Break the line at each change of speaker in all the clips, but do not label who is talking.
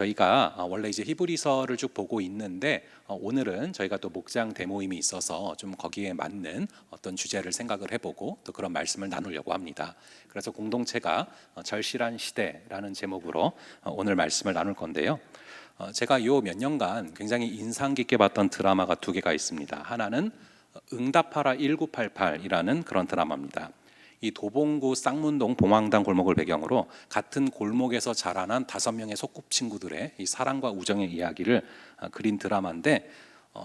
저희가 원래 이제 히브리서를 쭉 보고 있는데 오늘은 저희가 또 목장 대모임이 있어서 좀 거기에 맞는 어떤 주제를 생각을 해보고 또 그런 말씀을 나누려고 합니다. 그래서 공동체가 절실한 시대라는 제목으로 오늘 말씀을 나눌 건데요. 제가 요 몇 년간 굉장히 인상 깊게 봤던 드라마가 두 개가 있습니다. 하나는 응답하라 1988이라는 그런 드라마입니다. 이 도봉구 쌍문동 봉황당 골목을 배경으로 같은 골목에서 자라난 5명의 소꿉친구들의 이 사랑과 우정의 이야기를 그린 드라마인데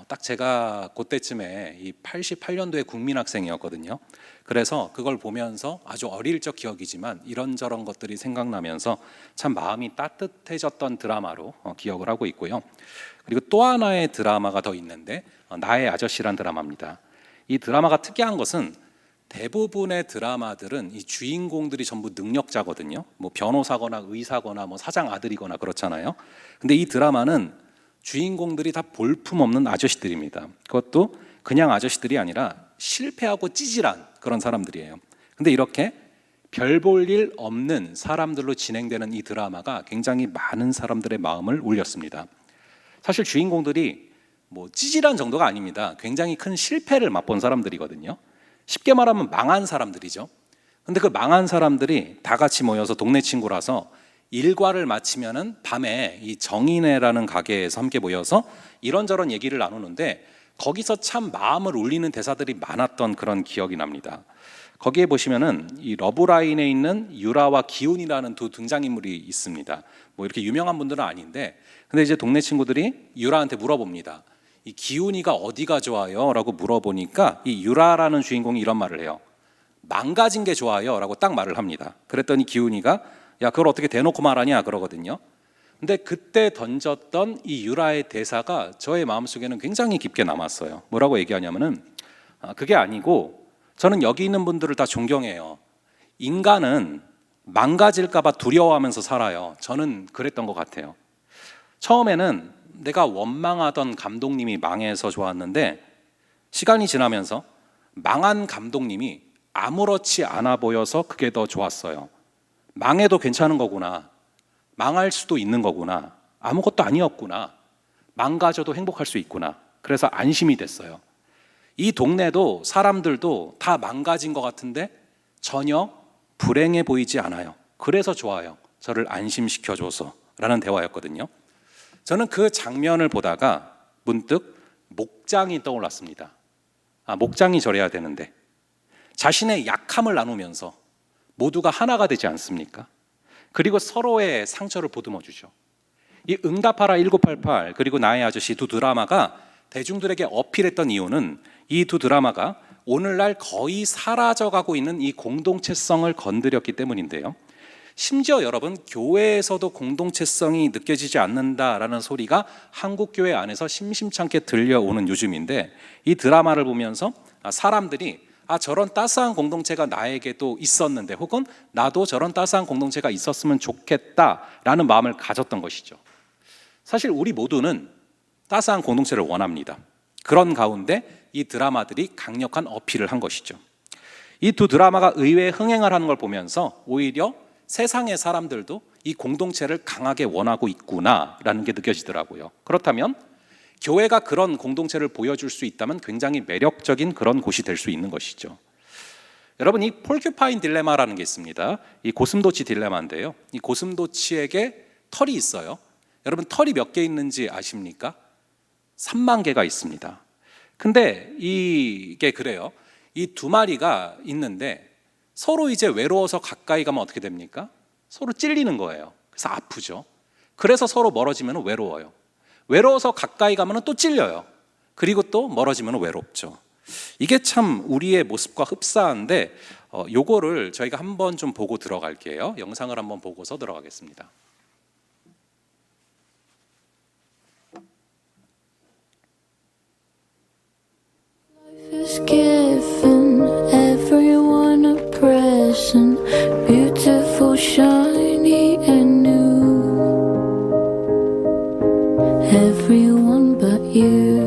딱 제가 그때쯤에 이 88년도에 국민학생이었거든요. 그래서 그걸 보면서 아주 어릴 적 기억이지만 이런저런 것들이 생각나면서 참 마음이 따뜻해졌던 드라마로 기억을 하고 있고요. 그리고 또 하나의 드라마가 더 있는데 나의 아저씨란 드라마입니다. 이 드라마가 특이한 것은 대부분의 드라마들은 이 주인공들이 전부 능력자거든요. 뭐 변호사거나 의사거나 뭐 사장 아들이거나 그렇잖아요. 근데 이 드라마는 주인공들이 다 볼품없는 아저씨들입니다. 그것도 그냥 아저씨들이 아니라 실패하고 찌질한 그런 사람들이에요. 근데 이렇게 별 볼 일 없는 사람들로 진행되는 이 드라마가 굉장히 많은 사람들의 마음을 울렸습니다. 사실 주인공들이 뭐 찌질한 정도가 아닙니다. 굉장히 큰 실패를 맛본 사람들이거든요. 쉽게 말하면 망한 사람들이죠. 근데 그 망한 사람들이 다 같이 모여서 동네 친구라서 일과를 마치면은 밤에 이 정인회라는 가게에서 함께 모여서 이런저런 얘기를 나누는데 거기서 참 마음을 울리는 대사들이 많았던 그런 기억이 납니다. 거기에 보시면은 이 러브라인에 있는 유라와 기훈이라는 두 등장인물이 있습니다. 뭐 이렇게 유명한 분들은 아닌데 근데 이제 동네 친구들이 유라한테 물어봅니다. 이 기훈이가 어디가 좋아요? 라고 물어보니까 이 유라라는 주인공이 이런 말을 해요. 망가진 게 좋아요 라고 딱 말을 합니다. 그랬더니 기훈이가 야 그걸 어떻게 대놓고 말하냐 그러거든요. 근데 그때 던졌던 이 유라의 대사가 저의 마음속에는 굉장히 깊게 남았어요. 뭐라고 얘기하냐면은 그게 아니고 저는 여기 있는 분들을 다 존경해요. 인간은 망가질까 봐 두려워하면서 살아요. 저는 그랬던 것 같아요. 처음에는 내가 원망하던 감독님이 망해서 좋았는데 시간이 지나면서 망한 감독님이 아무렇지 않아 보여서 그게 더 좋았어요. 망해도 괜찮은 거구나. 망할 수도 있는 거구나. 아무것도 아니었구나. 망가져도 행복할 수 있구나. 그래서 안심이 됐어요. 이 동네도 사람들도 다 망가진 것 같은데 전혀 불행해 보이지 않아요. 그래서 좋아요. 저를 안심시켜줘서 라는 대화였거든요. 저는 그 장면을 보다가 문득 목장이 떠올랐습니다. 목장이 저래야 되는데 자신의 약함을 나누면서 모두가 하나가 되지 않습니까? 그리고 서로의 상처를 보듬어 주죠. 이 응답하라 1988 그리고 나의 아저씨 두 드라마가 대중들에게 어필했던 이유는 이 두 드라마가 오늘날 거의 사라져가고 있는 이 공동체성을 건드렸기 때문인데요. 심지어 여러분 교회에서도 공동체성이 느껴지지 않는다라는 소리가 한국교회 안에서 심심찮게 들려오는 요즘인데 이 드라마를 보면서 사람들이 저런 따스한 공동체가 나에게도 있었는데 혹은 나도 저런 따스한 공동체가 있었으면 좋겠다라는 마음을 가졌던 것이죠. 사실 우리 모두는 따스한 공동체를 원합니다. 그런 가운데 이 드라마들이 강력한 어필을 한 것이죠. 이 두 드라마가 의외의 흥행을 하는 걸 보면서 오히려 세상의 사람들도 이 공동체를 강하게 원하고 있구나라는 게 느껴지더라고요. 그렇다면 교회가 그런 공동체를 보여줄 수 있다면 굉장히 매력적인 그런 곳이 될 수 있는 것이죠. 여러분 이 폴큐파인 딜레마라는 게 있습니다. 이 고슴도치 딜레마인데요. 이 고슴도치에게 털이 있어요. 여러분 털이 몇 개 있는지 아십니까? 3만 개가 있습니다. 근데 이게 그래요. 이 두 마리가 있는데 서로 이제 외로워서 가까이 가면 어떻게 됩니까? 서로 찔리는 거예요. 그래서 아프죠. 그래서 서로 멀어지면 외로워요. 외로워서 가까이 가면 또 찔려요. 그리고 또 멀어지면 외롭죠. 이게 참 우리의 모습과 흡사한데 요거를 저희가 한번 좀 보고 들어갈게요. 영상을 한번 보고서 들어가겠습니다.
Is given everyone a present, beautiful, shiny and new. Everyone but you.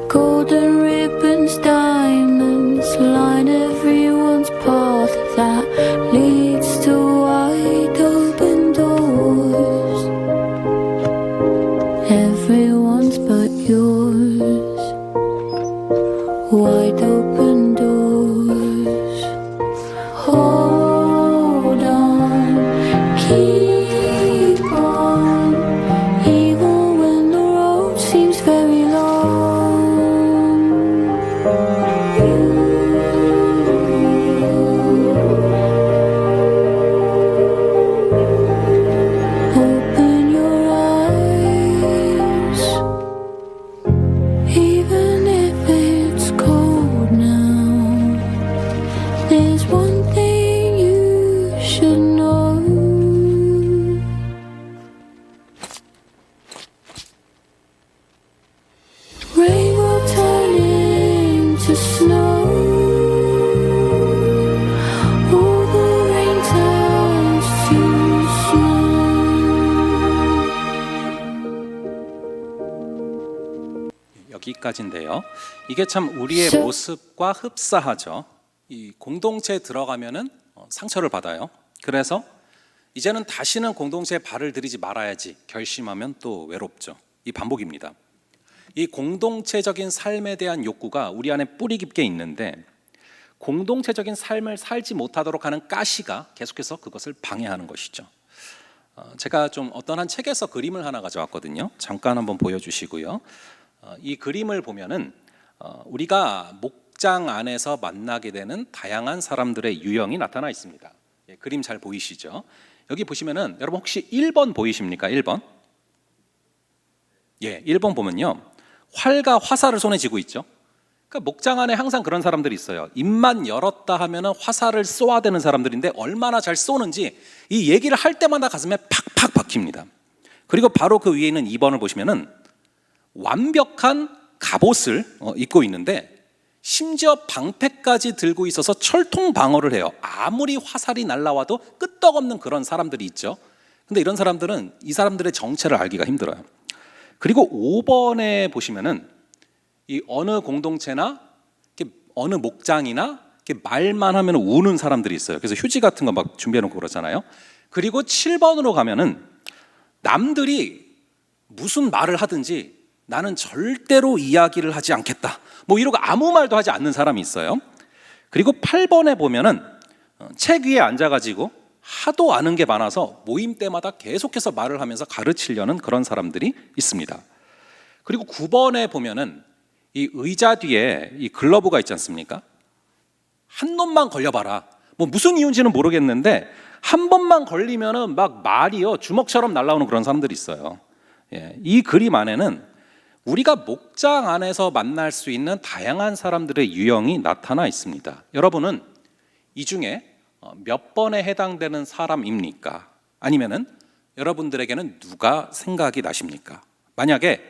Golden ribbons, diamonds line everyone's path that leads to wide open doors. everyone's but yours. Wide open doors. Hold on, keep on, even when the road seems very long. Open your eyes, even if it's cold now. There's one thing you should know. Rain will turn into snow. All the rain turns to snow.
여기까지인데요. 이게 참 우리의 모습과 흡사하죠. 이 공동체에 들어가면은 상처를 받아요. 그래서 이제는 다시는 공동체에 발을 들이지 말아야지 결심하면 또 외롭죠. 이 반복입니다. 이 공동체적인 삶에 대한 욕구가 우리 안에 뿌리 깊게 있는데 공동체적인 삶을 살지 못하도록 하는 가시가 계속해서 그것을 방해하는 것이죠. 제가 좀 어떤 한 책에서 그림을 하나 가져왔거든요. 잠깐 한번 보여주시고요. 이 그림을 보면은 우리가 목장 안에서 만나게 되는 다양한 사람들의 유형이 나타나 있습니다. 예, 그림 잘 보이시죠? 여기 보시면은 여러분 혹시 1번 보이십니까? 1번? 예, 1번 보면요. 활과 화살을 손에 쥐고 있죠. 그러니까 목장 안에 항상 그런 사람들이 있어요. 입만 열었다 하면은 화살을 쏘아대는 사람들인데 얼마나 잘 쏘는지 이 얘기를 할 때마다 가슴에 팍팍 박힙니다. 그리고 바로 그 위에 있는 2번을 보시면은 완벽한 갑옷을 입고 있는데 심지어 방패까지 들고 있어서 철통 방어를 해요. 아무리 화살이 날라와도 끄떡없는 그런 사람들이 있죠. 근데 이런 사람들은 이 사람들의 정체를 알기가 힘들어요. 그리고 5번에 보시면은 이 어느 공동체나 이렇게 어느 목장이나 이렇게 말만 하면 우는 사람들이 있어요. 그래서 휴지 같은 거 막 준비해 놓고 그러잖아요. 그리고 7번으로 가면은 남들이 무슨 말을 하든지 나는 절대로 이야기를 하지 않겠다. 뭐 이러고 아무 말도 하지 않는 사람이 있어요. 그리고 8번에 보면은 책 위에 앉아가지고 하도 아는 게 많아서 모임 때마다 계속해서 말을 하면서 가르치려는 그런 사람들이 있습니다. 그리고 9번에 보면은 이 의자 뒤에 이 글러브가 있지 않습니까? 한 놈만 걸려봐라. 뭐 무슨 이유인지는 모르겠는데 한 번만 걸리면은 막 말이요 주먹처럼 날아오는 그런 사람들이 있어요. 예, 이 그림 안에는 우리가 목장 안에서 만날 수 있는 다양한 사람들의 유형이 나타나 있습니다. 여러분은 이 중에 몇 번에 해당되는 사람입니까? 아니면은 여러분들에게는 누가 생각이 나십니까? 만약에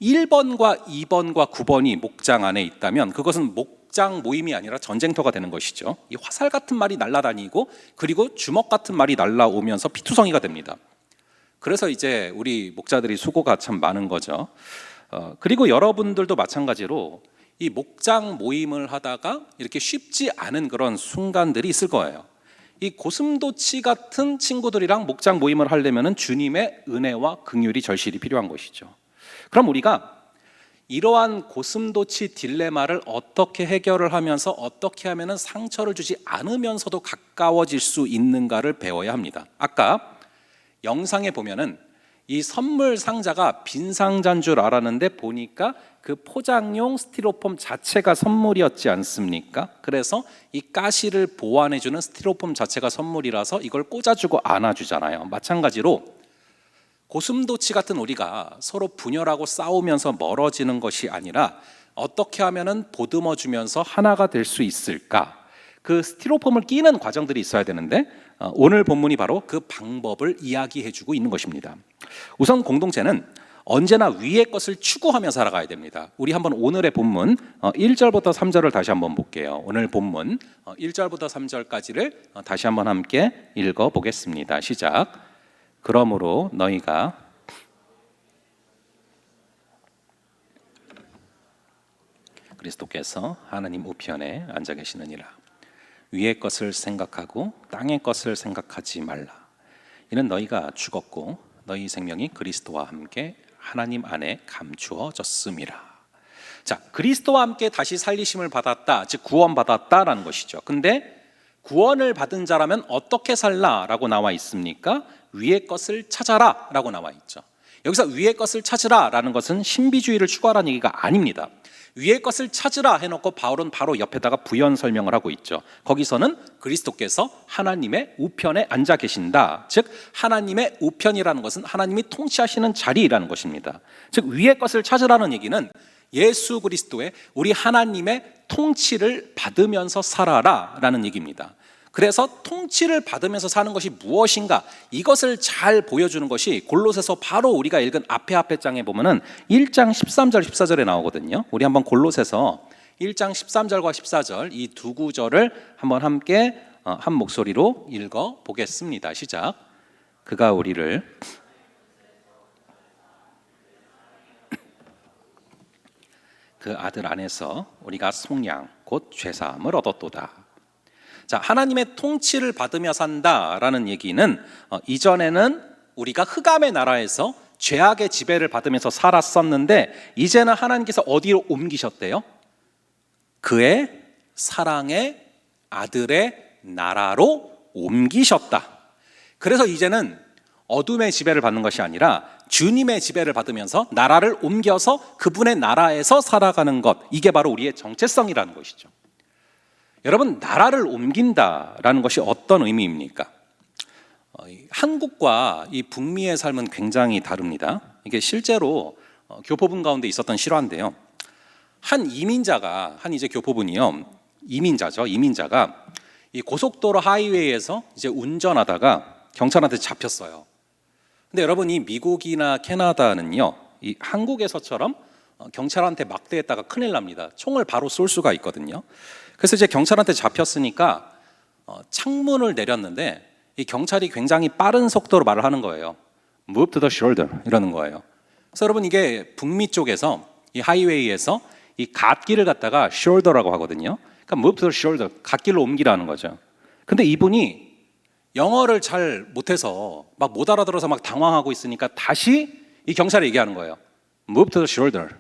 1번과 2번과 9번이 목장 안에 있다면 그것은 목장 모임이 아니라 전쟁터가 되는 것이죠. 이 화살 같은 말이 날아다니고 그리고 주먹 같은 말이 날아오면서 피투성이가 됩니다. 그래서 이제 우리 목자들이 수고가 참 많은 거죠. 그리고 여러분들도 마찬가지로 이 목장 모임을 하다가 이렇게 쉽지 않은 그런 순간들이 있을 거예요. 이 고슴도치 같은 친구들이랑 목장 모임을 하려면 주님의 은혜와 긍휼이 절실히 필요한 것이죠. 그럼 우리가 이러한 고슴도치 딜레마를 어떻게 해결을 하면서 어떻게 하면 상처를 주지 않으면서도 가까워질 수 있는가를 배워야 합니다. 아까 영상에 보면은 이 선물 상자가 빈 상자인 줄 알았는데 보니까 그 포장용 스티로폼 자체가 선물이었지 않습니까? 그래서 이 가시를 보완해주는 스티로폼 자체가 선물이라서 이걸 꽂아주고 안아주잖아요. 마찬가지로 고슴도치 같은 우리가 서로 분열하고 싸우면서 멀어지는 것이 아니라 어떻게 하면 보듬어주면서 하나가 될 수 있을까? 그 스티로폼을 끼는 과정들이 있어야 되는데 오늘 본문이 바로 그 방법을 이야기해주고 있는 것입니다. 우선 공동체는 언제나 위의 것을 추구하며 살아가야 됩니다. 우리 한번 오늘의 본문 1절부터 3절을 다시 한번 볼게요. 오늘 본문 1절부터 3절까지를 다시 한번 함께 읽어보겠습니다. 시작. 그러므로 너희가 그리스도께서 하나님 우편에 앉아 계시느니라. 위의 것을 생각하고 땅의 것을 생각하지 말라. 이는 너희가 죽었고 너희 생명이 그리스도와 함께 하나님 안에 감추어졌음이라. 자, 그리스도와 함께 다시 살리심을 받았다, 즉 구원받았다라는 것이죠. 근데 구원을 받은 자라면 어떻게 살라라고 나와 있습니까? 위의 것을 찾아라 라고 나와 있죠. 여기서 위의 것을 찾으라라는 것은 신비주의를 추구하라는 얘기가 아닙니다. 위의 것을 찾으라 해놓고 바울은 바로 옆에다가 부연 설명을 하고 있죠. 거기서는 그리스도께서 하나님의 우편에 앉아 계신다, 즉 하나님의 우편이라는 것은 하나님이 통치하시는 자리라는 것입니다. 즉 위의 것을 찾으라는 얘기는 예수 그리스도의 우리 하나님의 통치를 받으면서 살아라 라는 얘기입니다. 그래서 통치를 받으면서 사는 것이 무엇인가, 이것을 잘 보여주는 것이 골로새서 바로 우리가 읽은 앞에 장에 보면은 1장 13절 14절에 나오거든요. 우리 한번 골로새서 1장 13절과 14절 이 두 구절을 한번 함께 한 목소리로 읽어 보겠습니다. 시작. 그가 우리를 그 아들 안에서 우리가 속량 곧 죄사함을 얻었도다. 자, 하나님의 통치를 받으며 산다라는 얘기는 이전에는 우리가 흑암의 나라에서 죄악의 지배를 받으면서 살았었는데 이제는 하나님께서 어디로 옮기셨대요? 그의 사랑의 아들의 나라로 옮기셨다. 그래서 이제는 어둠의 지배를 받는 것이 아니라 주님의 지배를 받으면서 나라를 옮겨서 그분의 나라에서 살아가는 것, 이게 바로 우리의 정체성이라는 것이죠. 여러분, 나라를 옮긴다라는 것이 어떤 의미입니까? 한국과 이 북미의 삶은 굉장히 다릅니다. 이게 실제로 교포분 가운데 있었던 실화인데요. 한 이제 교포분이요, 이민자가 이 고속도로 하이웨이에서 이제 운전하다가 경찰한테 잡혔어요. 근데 여러분, 이 미국이나 캐나다는요, 이 한국에서처럼 경찰한테 막대했다가 큰일 납니다. 총을 바로 쏠 수가 있거든요. 그래서 이제 경찰한테 잡혔으니까 창문을 내렸는데 이 경찰이 굉장히 빠른 속도로 말을 하는 거예요. Move to the shoulder 이러는 거예요. 그래서 여러분, 이게 북미 쪽에서 이 하이웨이에서 이 갓길을 갖다가 shoulder라고 하거든요. 그러니까 move to the shoulder, 갓길로 옮기라는 거죠. 근데 이분이 영어를 잘 못해서 막 못 알아들어서 막 당황하고 있으니까 다시 이 경찰에 얘기하는 거예요. Move to the shoulder.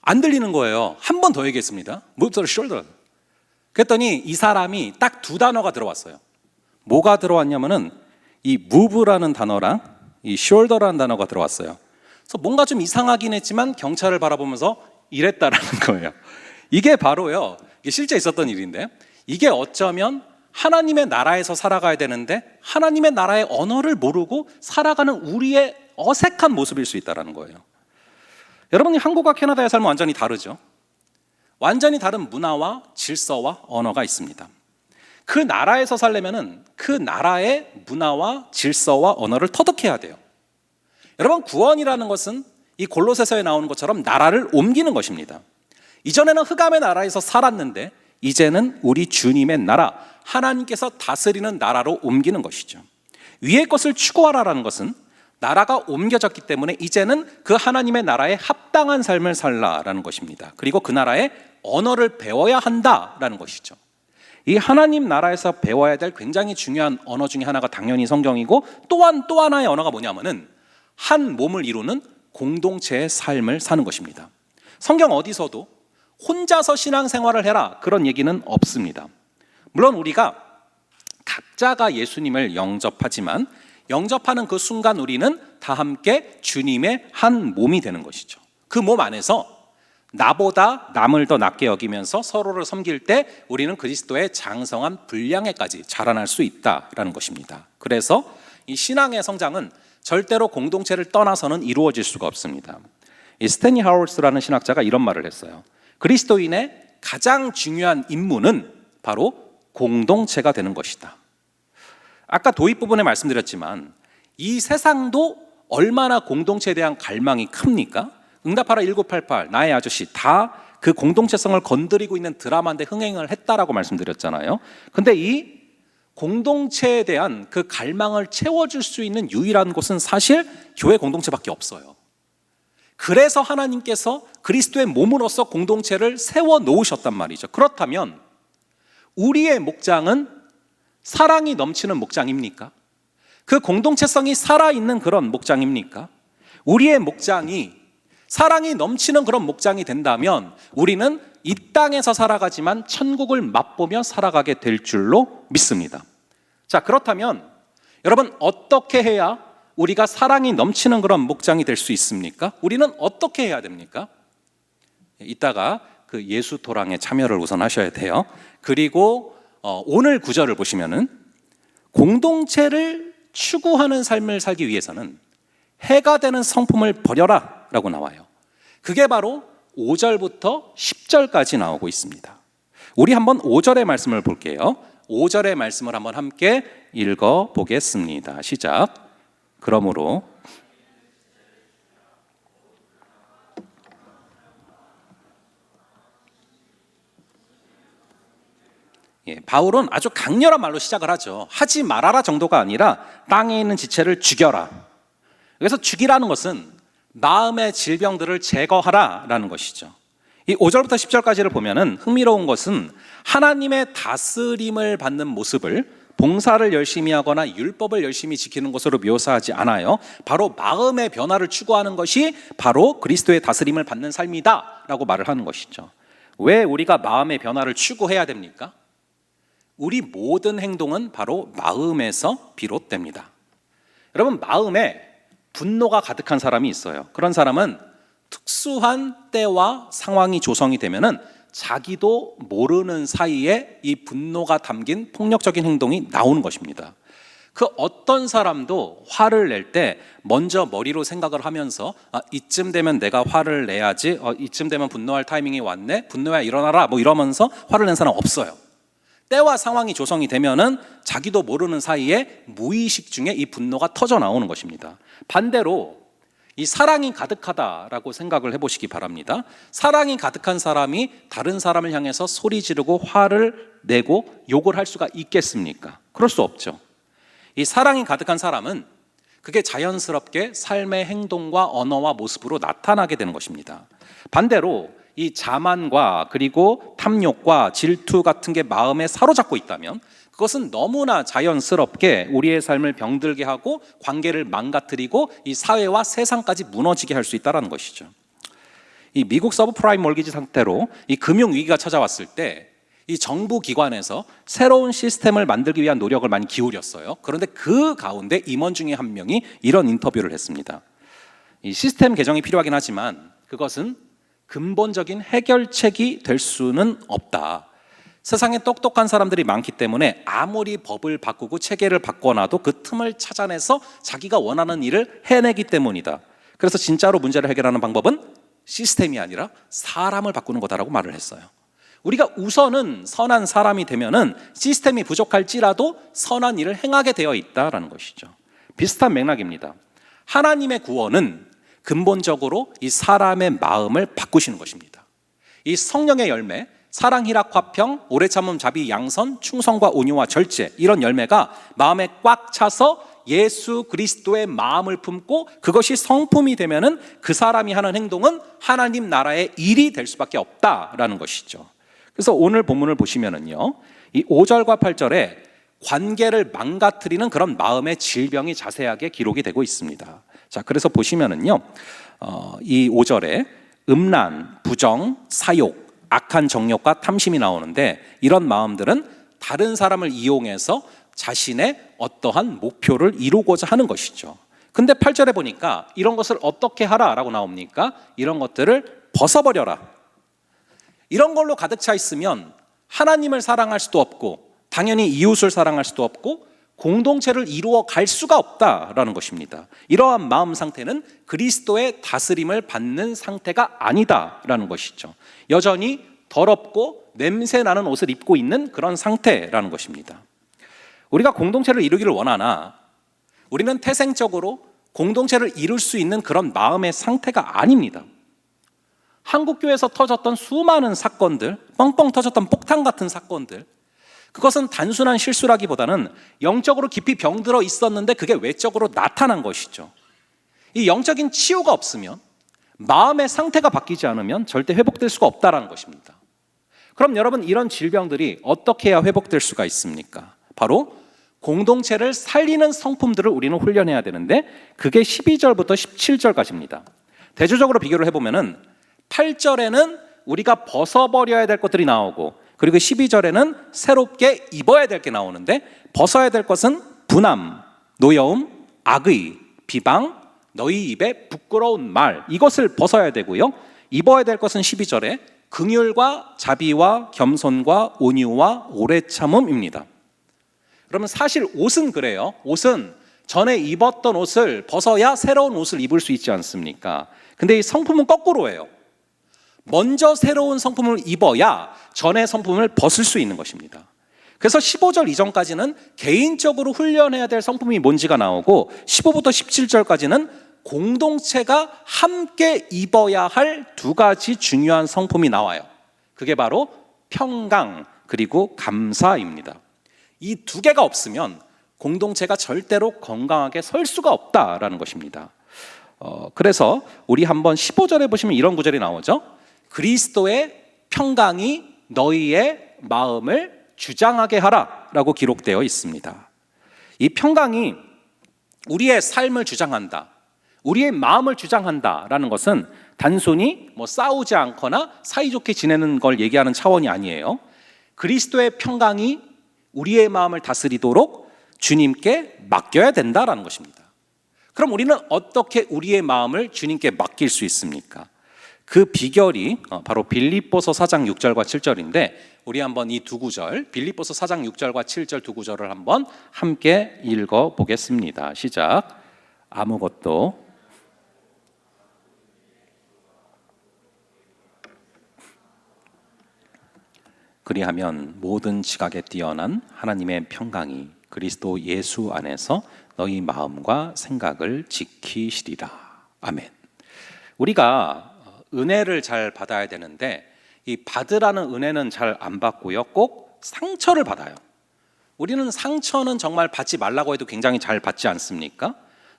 안 들리는 거예요. 한 번 더 얘기했습니다. Move to the shoulder. 그랬더니 이 사람이 딱 두 단어가 들어왔어요. 뭐가 들어왔냐면은 이 move라는 단어랑 이 shoulder라는 단어가 들어왔어요. 그래서 뭔가 좀 이상하긴 했지만 경찰을 바라보면서 이랬다라는 거예요. 이게 바로요, 이게 실제 있었던 일인데, 이게 어쩌면 하나님의 나라에서 살아가야 되는데 하나님의 나라의 언어를 모르고 살아가는 우리의 어색한 모습일 수 있다는 거예요. 여러분이 한국과 캐나다의 삶은 완전히 다르죠. 완전히 다른 문화와 질서와 언어가 있습니다. 그 나라에서 살려면은 그 나라의 문화와 질서와 언어를 터득해야 돼요. 여러분, 구원이라는 것은 이 골로새서에 나오는 것처럼 나라를 옮기는 것입니다. 이전에는 흑암의 나라에서 살았는데 이제는 우리 주님의 나라, 하나님께서 다스리는 나라로 옮기는 것이죠. 위의 것을 추구하라라는 것은 나라가 옮겨졌기 때문에 이제는 그 하나님의 나라에 합당한 삶을 살라라는 것입니다. 그리고 그 나라의 언어를 배워야 한다라는 것이죠. 이 하나님 나라에서 배워야 될 굉장히 중요한 언어 중에 하나가 당연히 성경이고, 또한 또 하나의 언어가 뭐냐면은 한 몸을 이루는 공동체의 삶을 사는 것입니다. 성경 어디서도 혼자서 신앙생활을 해라 그런 얘기는 없습니다. 물론 우리가 각자가 예수님을 영접하지만 영접하는 그 순간 우리는 다 함께 주님의 한 몸이 되는 것이죠. 그 몸 안에서 나보다 남을 더 낫게 여기면서 서로를 섬길 때 우리는 그리스도의 장성한 분량에까지 자라날 수 있다라는 것입니다. 그래서 이 신앙의 성장은 절대로 공동체를 떠나서는 이루어질 수가 없습니다. 이 스탠리 하워스라는 신학자가 이런 말을 했어요. 그리스도인의 가장 중요한 임무는 바로 공동체가 되는 것이다. 아까 도입 부분에 말씀드렸지만 이 세상도 얼마나 공동체에 대한 갈망이 큽니까? 응답하라 1988, 나의 아저씨 다 그 공동체성을 건드리고 있는 드라마인데 흥행을 했다라고 말씀드렸잖아요. 근데 이 공동체에 대한 그 갈망을 채워줄 수 있는 유일한 곳은 사실 교회 공동체밖에 없어요. 그래서 하나님께서 그리스도의 몸으로서 공동체를 세워 놓으셨단 말이죠. 그렇다면 우리의 목장은 사랑이 넘치는 목장입니까? 그 공동체성이 살아있는 그런 목장입니까? 우리의 목장이 사랑이 넘치는 그런 목장이 된다면 우리는 이 땅에서 살아가지만 천국을 맛보며 살아가게 될 줄로 믿습니다. 자, 그렇다면 여러분, 어떻게 해야 우리가 사랑이 넘치는 그런 목장이 될 수 있습니까? 우리는 어떻게 해야 됩니까? 이따가 그 예수토랑에 참여를 우선 하셔야 돼요. 그리고 오늘 구절을 보시면은 공동체를 추구하는 삶을 살기 위해서는 해가 되는 성품을 버려라 라고 나와요. 그게 바로 5절부터 10절까지 나오고 있습니다. 우리 한번 5절의 말씀을 볼게요. 5절의 말씀을 한번 함께 읽어 보겠습니다. 시작. 그러므로 바울은 아주 강렬한 말로 시작을 하죠. 하지 말아라 정도가 아니라 땅에 있는 지체를 죽여라. 그래서 죽이라는 것은 마음의 질병들을 제거하라라는 것이죠. 이 5절부터 10절까지를 보면은 흥미로운 것은 하나님의 다스림을 받는 모습을 봉사를 열심히 하거나 율법을 열심히 지키는 것으로 묘사하지 않아요. 바로 마음의 변화를 추구하는 것이 바로 그리스도의 다스림을 받는 삶이다 라고 말을 하는 것이죠. 왜 우리가 마음의 변화를 추구해야 됩니까? 우리 모든 행동은 바로 마음에서 비롯됩니다. 여러분, 마음에 분노가 가득한 사람이 있어요. 그런 사람은 특수한 때와 상황이 조성이 되면은 자기도 모르는 사이에 이 분노가 담긴 폭력적인 행동이 나오는 것입니다. 그 어떤 사람도 화를 낼 때 먼저 머리로 생각을 하면서 이쯤 되면 내가 화를 내야지, 이쯤 되면 분노할 타이밍이 왔네, 분노야 일어나라 뭐 이러면서 화를 낸 사람 없어요. 때와 상황이 조성이 되면은 자기도 모르는 사이에 무의식 중에 이 분노가 터져 나오는 것입니다. 반대로 이 사랑이 가득하다라고 생각을 해보시기 바랍니다. 사랑이 가득한 사람이 다른 사람을 향해서 소리 지르고 화를 내고 욕을 할 수가 있겠습니까? 그럴 수 없죠. 이 사랑이 가득한 사람은 그게 자연스럽게 삶의 행동과 언어와 모습으로 나타나게 되는 것입니다. 반대로 이 자만과 그리고 탐욕과 질투 같은 게 마음에 사로잡고 있다면 그것은 너무나 자연스럽게 우리의 삶을 병들게 하고 관계를 망가뜨리고 이 사회와 세상까지 무너지게 할 수 있다는 것이죠. 이 미국 서브프라임 몰기지 상태로 이 금융 위기가 찾아왔을 때 이 정부 기관에서 새로운 시스템을 만들기 위한 노력을 많이 기울였어요. 그런데 그 가운데 임원 중에 한 명이 이런 인터뷰를 했습니다. 이 시스템 개정이 필요하긴 하지만 그것은 근본적인 해결책이 될 수는 없다. 세상에 똑똑한 사람들이 많기 때문에 아무리 법을 바꾸고 체계를 바꿔놔도 그 틈을 찾아내서 자기가 원하는 일을 해내기 때문이다. 그래서 진짜로 문제를 해결하는 방법은 시스템이 아니라 사람을 바꾸는 거다라고 말을 했어요. 우리가 우선은 선한 사람이 되면은 시스템이 부족할지라도 선한 일을 행하게 되어 있다라는 것이죠. 비슷한 맥락입니다. 하나님의 구원은 근본적으로 이 사람의 마음을 바꾸시는 것입니다. 이 성령의 열매, 사랑, 희락, 화평, 오래 참음, 자비, 양선, 충성과 온유와 절제, 이런 열매가 마음에 꽉 차서 예수 그리스도의 마음을 품고 그것이 성품이 되면은 그 사람이 하는 행동은 하나님 나라의 일이 될 수밖에 없다라는 것이죠. 그래서 오늘 본문을 보시면은요, 이 5절과 8절에 관계를 망가뜨리는 그런 마음의 질병이 자세하게 기록이 되고 있습니다. 자, 그래서 보시면은요, 이 5절에 음란, 부정, 사욕, 악한 정욕과 탐심이 나오는데 이런 마음들은 다른 사람을 이용해서 자신의 어떠한 목표를 이루고자 하는 것이죠. 근데 8절에 보니까 이런 것을 어떻게 하라라고 나옵니까? 이런 것들을 벗어버려라. 이런 걸로 가득 차 있으면 하나님을 사랑할 수도 없고 당연히 이웃을 사랑할 수도 없고 공동체를 이루어 갈 수가 없다라는 것입니다. 이러한 마음 상태는 그리스도의 다스림을 받는 상태가 아니다라는 것이죠. 여전히 더럽고 냄새나는 옷을 입고 있는 그런 상태라는 것입니다. 우리가 공동체를 이루기를 원하나 우리는 태생적으로 공동체를 이룰 수 있는 그런 마음의 상태가 아닙니다. 한국교회에서 터졌던 수많은 사건들, 뻥뻥 터졌던 폭탄 같은 사건들, 그것은 단순한 실수라기보다는 영적으로 깊이 병들어 있었는데 그게 외적으로 나타난 것이죠. 이 영적인 치유가 없으면, 마음의 상태가 바뀌지 않으면 절대 회복될 수가 없다는 것입니다. 그럼 여러분, 이런 질병들이 어떻게 해야 회복될 수가 있습니까? 바로 공동체를 살리는 성품들을 우리는 훈련해야 되는데 그게 12절부터 17절까지입니다. 대조적으로 비교를 해보면은 8절에는 우리가 벗어버려야 될 것들이 나오고 그리고 12절에는 새롭게 입어야 될 게 나오는데 벗어야 될 것은 분함, 노여움, 악의, 비방, 너희 입에 부끄러운 말 이것을 벗어야 되고요. 입어야 될 것은 12절에 긍휼과 자비와 겸손과 온유와 오래 참음입니다. 그러면 사실 옷은 그래요. 옷은 전에 입었던 옷을 벗어야 새로운 옷을 입을 수 있지 않습니까? 근데 이 성품은 거꾸로예요. 먼저 새로운 성품을 입어야 전의 성품을 벗을 수 있는 것입니다. 그래서 15절 이전까지는 개인적으로 훈련해야 될 성품이 뭔지가 나오고 15부터 17절까지는 공동체가 함께 입어야 할 두 가지 중요한 성품이 나와요. 그게 바로 평강 그리고 감사입니다. 이 두 개가 없으면 공동체가 절대로 건강하게 설 수가 없다라는 것입니다. 그래서 우리 한번 15절에 보시면 이런 구절이 나오죠. 그리스도의 평강이 너희의 마음을 주장하게 하라 라고 기록되어 있습니다. 이 평강이 우리의 삶을 주장한다, 우리의 마음을 주장한다라는 것은 단순히 싸우지 않거나 사이좋게 지내는 걸 얘기하는 차원이 아니에요. 그리스도의 평강이 우리의 마음을 다스리도록 주님께 맡겨야 된다라는 것입니다. 그럼 우리는 어떻게 우리의 마음을 주님께 맡길 수 있습니까? 그 비결이 바로 빌립보서 4장 6절과 7절인데 우리 한번 이 두 구절, 빌립보서 4장 6절과 7절 두 구절을 한번 함께 읽어보겠습니다. 시작. 아무것도 그리하면 모든 지각에 뛰어난 하나님의 평강이 그리스도 예수 안에서 너희 마음과 생각을 지키시리라. 아멘. 우리가 은혜를 잘 받아야 되는데 이 받으라는 은혜는 잘 안 받고요. 꼭 상처를 받아요. 우리는 상처는 정말 받지 말라고 해도 굉장히 잘 받지 않습니까?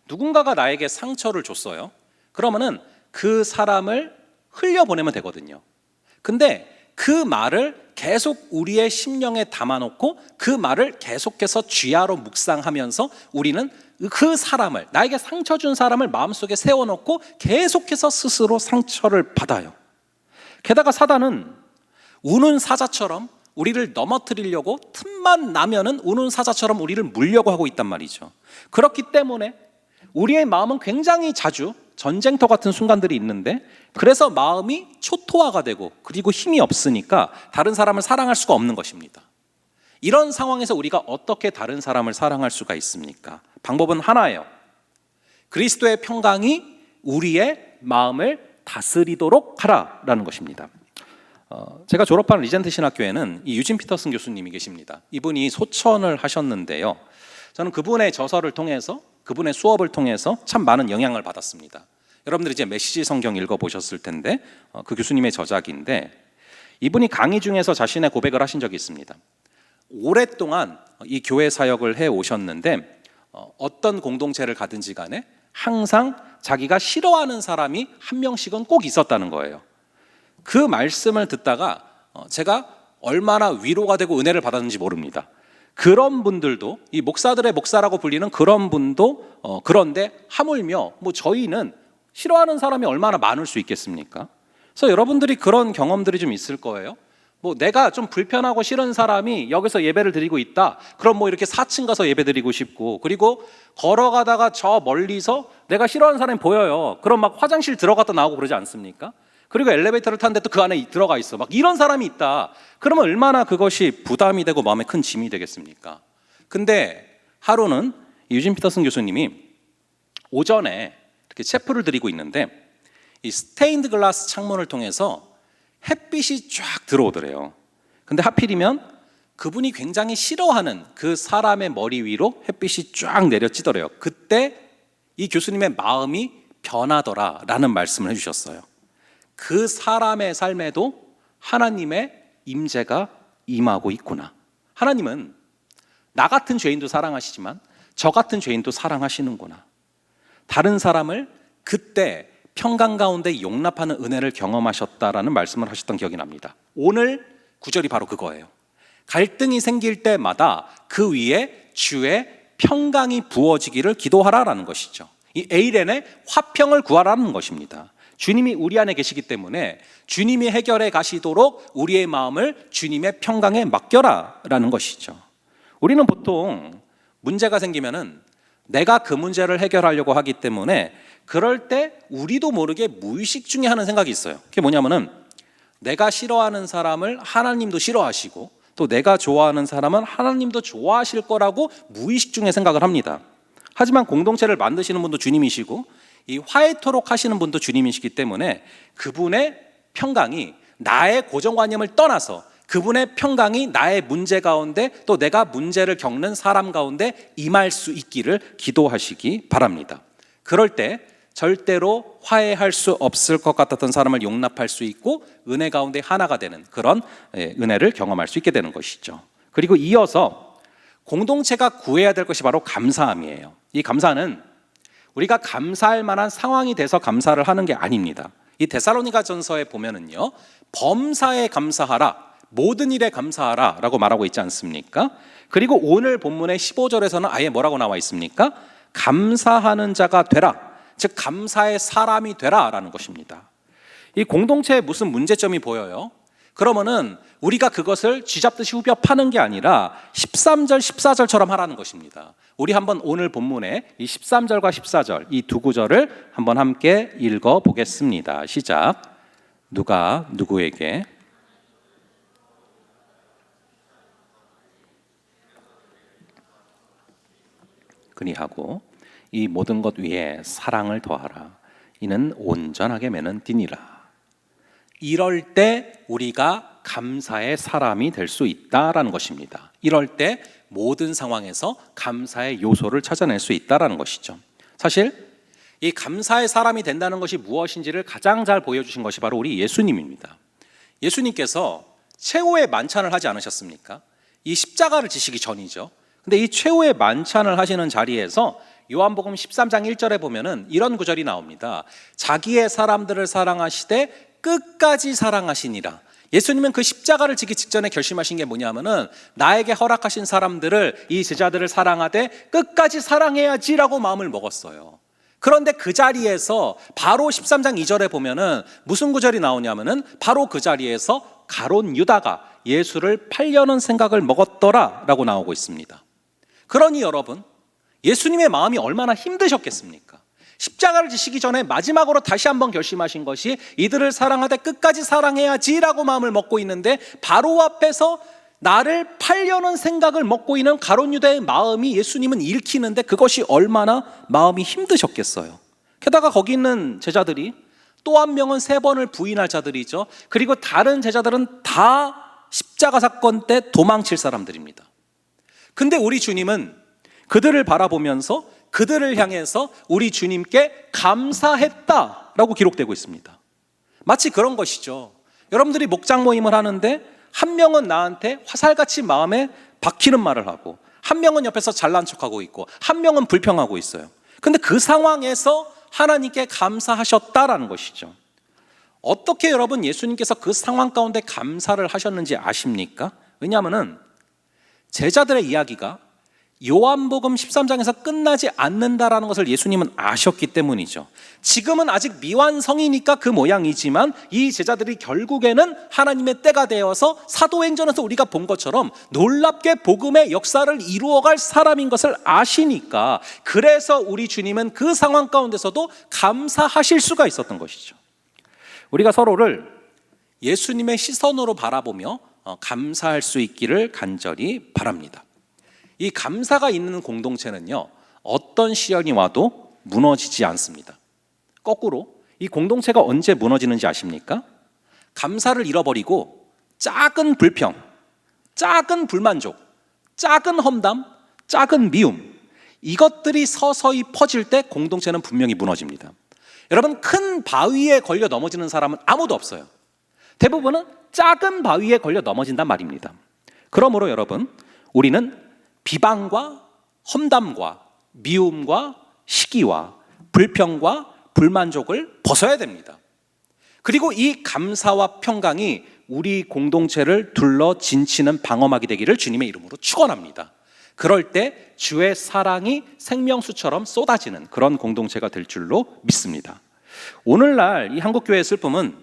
누군가가 나에게 상처를 줬어요. 그러면은 그 사람을 흘려보내면 되거든요. 근데 그 말을 계속 우리의 심령에 담아놓고 그 말을 계속해서 쥐하로 묵상하면서 우리는 그 사람을, 나에게 상처 준 사람을 마음속에 세워놓고 계속해서 스스로 상처를 받아요. 게다가 사단은 우는 사자처럼 우리를 넘어뜨리려고 틈만 나면은 우는 사자처럼 우리를 물려고 하고 있단 말이죠. 그렇기 때문에 우리의 마음은 굉장히 자주 전쟁터 같은 순간들이 있는데 그래서 마음이 초토화가 되고 그리고 힘이 없으니까 다른 사람을 사랑할 수가 없는 것입니다. 이런 상황에서 우리가 어떻게 다른 사람을 사랑할 수가 있습니까? 방법은 하나예요. 그리스도의 평강이 우리의 마음을 다스리도록 하라라는 것입니다. 제가 졸업한 리젠트 신학교에는 이 유진 피터슨 교수님이 계십니다. 이분이 소천을 하셨는데요. 저는 그분의 저서를 통해서 그분의 수업을 통해서 참 많은 영향을 받았습니다. 여러분들이 이제 메시지 성경 읽어보셨을 텐데 그 교수님의 저작인데 이분이 강의 중에서 자신의 고백을 하신 적이 있습니다. 오랫동안 이 교회 사역을 해 오셨는데 어떤 공동체를 가든지 간에 항상 자기가 싫어하는 사람이 한 명씩은 꼭 있었다는 거예요. 그 말씀을 듣다가 제가 얼마나 위로가 되고 은혜를 받았는지 모릅니다. 그런 분들도 이 목사들의 목사라고 불리는 그런 분도 그런데 하물며 저희는 싫어하는 사람이 얼마나 많을 수 있겠습니까? 그래서 여러분들이 그런 경험들이 좀 있을 거예요. 내가 좀 불편하고 싫은 사람이 여기서 예배를 드리고 있다. 그럼 이렇게 4층 가서 예배 드리고 싶고, 그리고 걸어가다가 저 멀리서 내가 싫어하는 사람이 보여요. 그럼 막 화장실 들어갔다 나오고 그러지 않습니까? 그리고 엘리베이터를 탔는데 또 그 안에 들어가 있어. 막 이런 사람이 있다. 그러면 얼마나 그것이 부담이 되고 마음에 큰 짐이 되겠습니까? 근데 하루는 유진 피터슨 교수님이 오전에 이렇게 체프를 드리고 있는데 이 스테인드 글라스 창문을 통해서 햇빛이 쫙 들어오더래요. 근데 하필이면 그분이 굉장히 싫어하는 그 사람의 머리 위로 햇빛이 쫙 내려지더래요. 그때 이 교수님의 마음이 변하더라라는 말씀을 해주셨어요. 그 사람의 삶에도 하나님의 임재가 임하고 있구나. 하나님은 나 같은 죄인도 사랑하시지만 저 같은 죄인도 사랑하시는구나. 다른 사람을 그때 평강 가운데 용납하는 은혜를 경험하셨다라는 말씀을 하셨던 기억이 납니다. 오늘 구절이 바로 그거예요. 갈등이 생길 때마다 그 위에 주의 평강이 부어지기를 기도하라라는 것이죠. 이 에이렌의 화평을 구하라는 것입니다. 주님이 우리 안에 계시기 때문에 주님이 해결해 가시도록 우리의 마음을 주님의 평강에 맡겨라라는 것이죠. 우리는 보통 문제가 생기면은 내가 그 문제를 해결하려고 하기 때문에 그럴 때 우리도 모르게 무의식 중에 하는 생각이 있어요. 그게 뭐냐면은 내가 싫어하는 사람을 하나님도 싫어하시고 또 내가 좋아하는 사람은 하나님도 좋아하실 거라고 무의식 중에 생각을 합니다. 하지만 공동체를 만드시는 분도 주님이시고 이 화해토록 하시는 분도 주님이시기 때문에 그분의 평강이 나의 고정관념을 떠나서 그분의 평강이 나의 문제 가운데 또 내가 문제를 겪는 사람 가운데 임할 수 있기를 기도하시기 바랍니다. 그럴 때 절대로 화해할 수 없을 것 같았던 사람을 용납할 수 있고 은혜 가운데 하나가 되는 그런 은혜를 경험할 수 있게 되는 것이죠. 그리고 이어서 공동체가 구해야 될 것이 바로 감사함이에요. 이 감사는 우리가 감사할 만한 상황이 돼서 감사를 하는 게 아닙니다. 이 데살로니가 전서에 보면은요, 범사에 감사하라, 모든 일에 감사하라 라고 말하고 있지 않습니까? 그리고 오늘 본문의 15절에서는 아예 뭐라고 나와 있습니까? 감사하는 자가 되라, 즉 감사의 사람이 되라 라는 것입니다. 이 공동체에 무슨 문제점이 보여요? 그러면은 우리가 그것을 쥐잡듯이 후벼 파는 게 아니라 13절, 14절처럼 하라는 것입니다. 우리 한번 오늘 본문의 이 13절과 14절 이 두 구절을 한번 함께 읽어 보겠습니다. 시작. 누가 누구에게 그리하고 이 모든 것 위에 사랑을 더하라. 이는 온전하게 매는 띠니라. 이럴 때 우리가 감사의 사람이 될 수 있다라는 것입니다. 이럴 때 모든 상황에서 감사의 요소를 찾아낼 수 있다라는 것이죠. 사실 이 감사의 사람이 된다는 것이 무엇인지를 가장 잘 보여주신 것이 바로 우리 예수님입니다. 예수님께서 최후의 만찬을 하지 않으셨습니까? 이 십자가를 지시기 전이죠. 근데 이 최후의 만찬을 하시는 자리에서 요한복음 13장 1절에 보면은 이런 구절이 나옵니다. 자기의 사람들을 사랑하시되 끝까지 사랑하시니라. 예수님은 그 십자가를 지기 직전에 결심하신 게 뭐냐면은 나에게 허락하신 사람들을, 이 제자들을 사랑하되 끝까지 사랑해야지라고 마음을 먹었어요. 그런데 그 자리에서 바로 13장 2절에 보면은 무슨 구절이 나오냐면은 바로 그 자리에서 가룟 유다가 예수를 팔려는 생각을 먹었더라 라고 나오고 있습니다. 그러니 여러분, 예수님의 마음이 얼마나 힘드셨겠습니까? 십자가를 지시기 전에 마지막으로 다시 한번 결심하신 것이 이들을 사랑하되 끝까지 사랑해야지라고 마음을 먹고 있는데 바로 앞에서 나를 팔려는 생각을 먹고 있는 가룟 유다의 마음이 예수님은 읽히는데 그것이 얼마나 마음이 힘드셨겠어요. 게다가 거기 있는 제자들이 또 한 명은 3번을 부인할 자들이죠. 그리고 다른 제자들은 다 십자가 사건 때 도망칠 사람들입니다. 근데 우리 주님은 그들을 바라보면서 그들을 향해서 우리 주님께 감사했다라고 기록되고 있습니다. 마치 그런 것이죠. 여러분들이 목장 모임을 하는데 한 명은 나한테 화살같이 마음에 박히는 말을 하고 한 명은 옆에서 잘난 척하고 있고 한 명은 불평하고 있어요. 근데 그 상황에서 하나님께 감사하셨다라는 것이죠. 어떻게 여러분 예수님께서 그 상황 가운데 감사를 하셨는지 아십니까? 왜냐하면 제자들의 이야기가 요한복음 13장에서 끝나지 않는다라는 것을 예수님은 아셨기 때문이죠. 지금은 아직 미완성이니까 그 모양이지만 이 제자들이 결국에는 하나님의 때가 되어서 사도행전에서 우리가 본 것처럼 놀랍게 복음의 역사를 이루어갈 사람인 것을 아시니까 그래서 우리 주님은 그 상황 가운데서도 감사하실 수가 있었던 것이죠. 우리가 서로를 예수님의 시선으로 바라보며 감사할 수 있기를 간절히 바랍니다. 이 감사가 있는 공동체는요, 어떤 시련이 와도 무너지지 않습니다. 거꾸로 이 공동체가 언제 무너지는지 아십니까? 감사를 잃어버리고 작은 불평, 작은 불만족, 작은 험담, 작은 미움, 이것들이 서서히 퍼질 때 공동체는 분명히 무너집니다. 여러분, 큰 바위에 걸려 넘어지는 사람은 아무도 없어요. 대부분은 작은 바위에 걸려 넘어진단 말입니다. 그러므로 여러분, 우리는 비방과 험담과 미움과 시기와 불평과 불만족을 벗어야 됩니다. 그리고 이 감사와 평강이 우리 공동체를 둘러 진치는 방어막이 되기를 주님의 이름으로 축원합니다. 그럴 때 주의 사랑이 생명수처럼 쏟아지는 그런 공동체가 될 줄로 믿습니다. 오늘날 이 한국교회의 슬픔은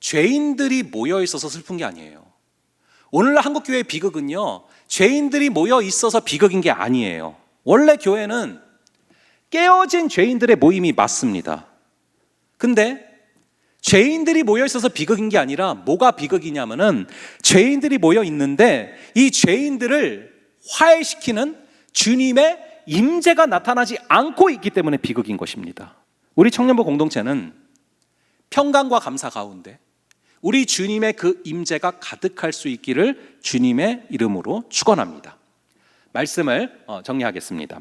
죄인들이 모여 있어서 슬픈 게 아니에요. 오늘날 한국교회의 비극은요, 죄인들이 모여 있어서 비극인 게 아니에요. 원래 교회는 깨어진 죄인들의 모임이 맞습니다. 근데 죄인들이 모여 있어서 비극인 게 아니라 뭐가 비극이냐면은 죄인들이 모여 있는데 이 죄인들을 화해시키는 주님의 임재가 나타나지 않고 있기 때문에 비극인 것입니다. 우리 청년부 공동체는 평강과 감사 가운데 우리 주님의 그 임재가 가득할 수 있기를 주님의 이름으로 축원합니다. 말씀을 정리하겠습니다.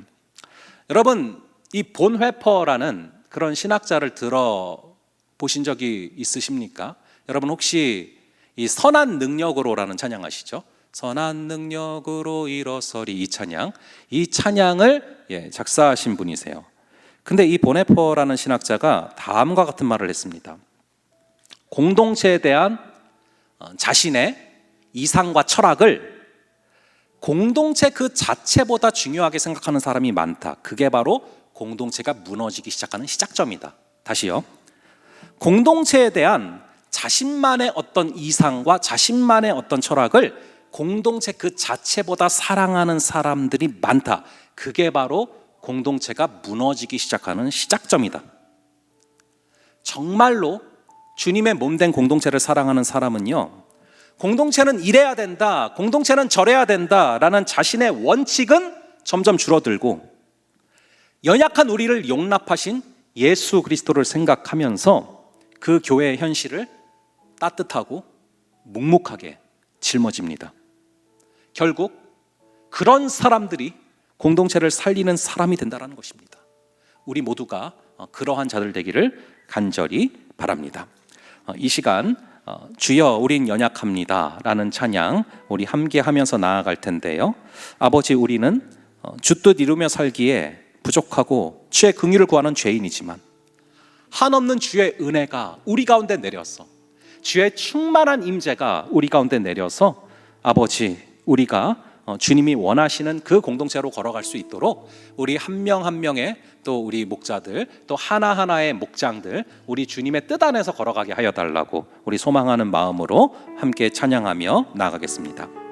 여러분, 이 본회퍼라는 그런 신학자를 들어보신 적이 있으십니까? 여러분 혹시 이 선한 능력으로라는 찬양 아시죠? 선한 능력으로 일어서리, 이 찬양을 작사하신 분이세요. 근데 이 본회퍼라는 신학자가 다음과 같은 말을 했습니다. 공동체에 대한 자신의 이상과 철학을 공동체 그 자체보다 중요하게 생각하는 사람이 많다. 그게 바로 공동체가 무너지기 시작하는 시작점이다. 다시요. 공동체에 대한 자신만의 어떤 이상과 자신만의 어떤 철학을 공동체 그 자체보다 사랑하는 사람들이 많다. 그게 바로 공동체가 무너지기 시작하는 시작점이다. 정말로 주님의 몸된 공동체를 사랑하는 사람은요, 공동체는 이래야 된다, 공동체는 저래야 된다라는 자신의 원칙은 점점 줄어들고 연약한 우리를 용납하신 예수 그리스도를 생각하면서 그 교회의 현실을 따뜻하고 묵묵하게 짊어집니다. 결국 그런 사람들이 공동체를 살리는 사람이 된다는 것입니다. 우리 모두가 그러한 자들 되기를 간절히 바랍니다. 이 시간 주여 우린 연약합니다 라는 찬양 우리 함께 하면서 나아갈 텐데요, 아버지, 우리는 주 뜻 이루며 살기에 부족하고 주의 긍휼을 구하는 죄인이지만 한없는 주의 은혜가 우리 가운데 내려서 주의 충만한 임재가 우리 가운데 내려서 아버지, 우리가 주님이 원하시는 그 공동체로 걸어갈 수 있도록 우리 한 명 한 명의 또 우리 목자들 또 하나하나의 목장들 우리 주님의 뜻 안에서 걸어가게 하여 달라고 우리 소망하는 마음으로 함께 찬양하며 나아가겠습니다.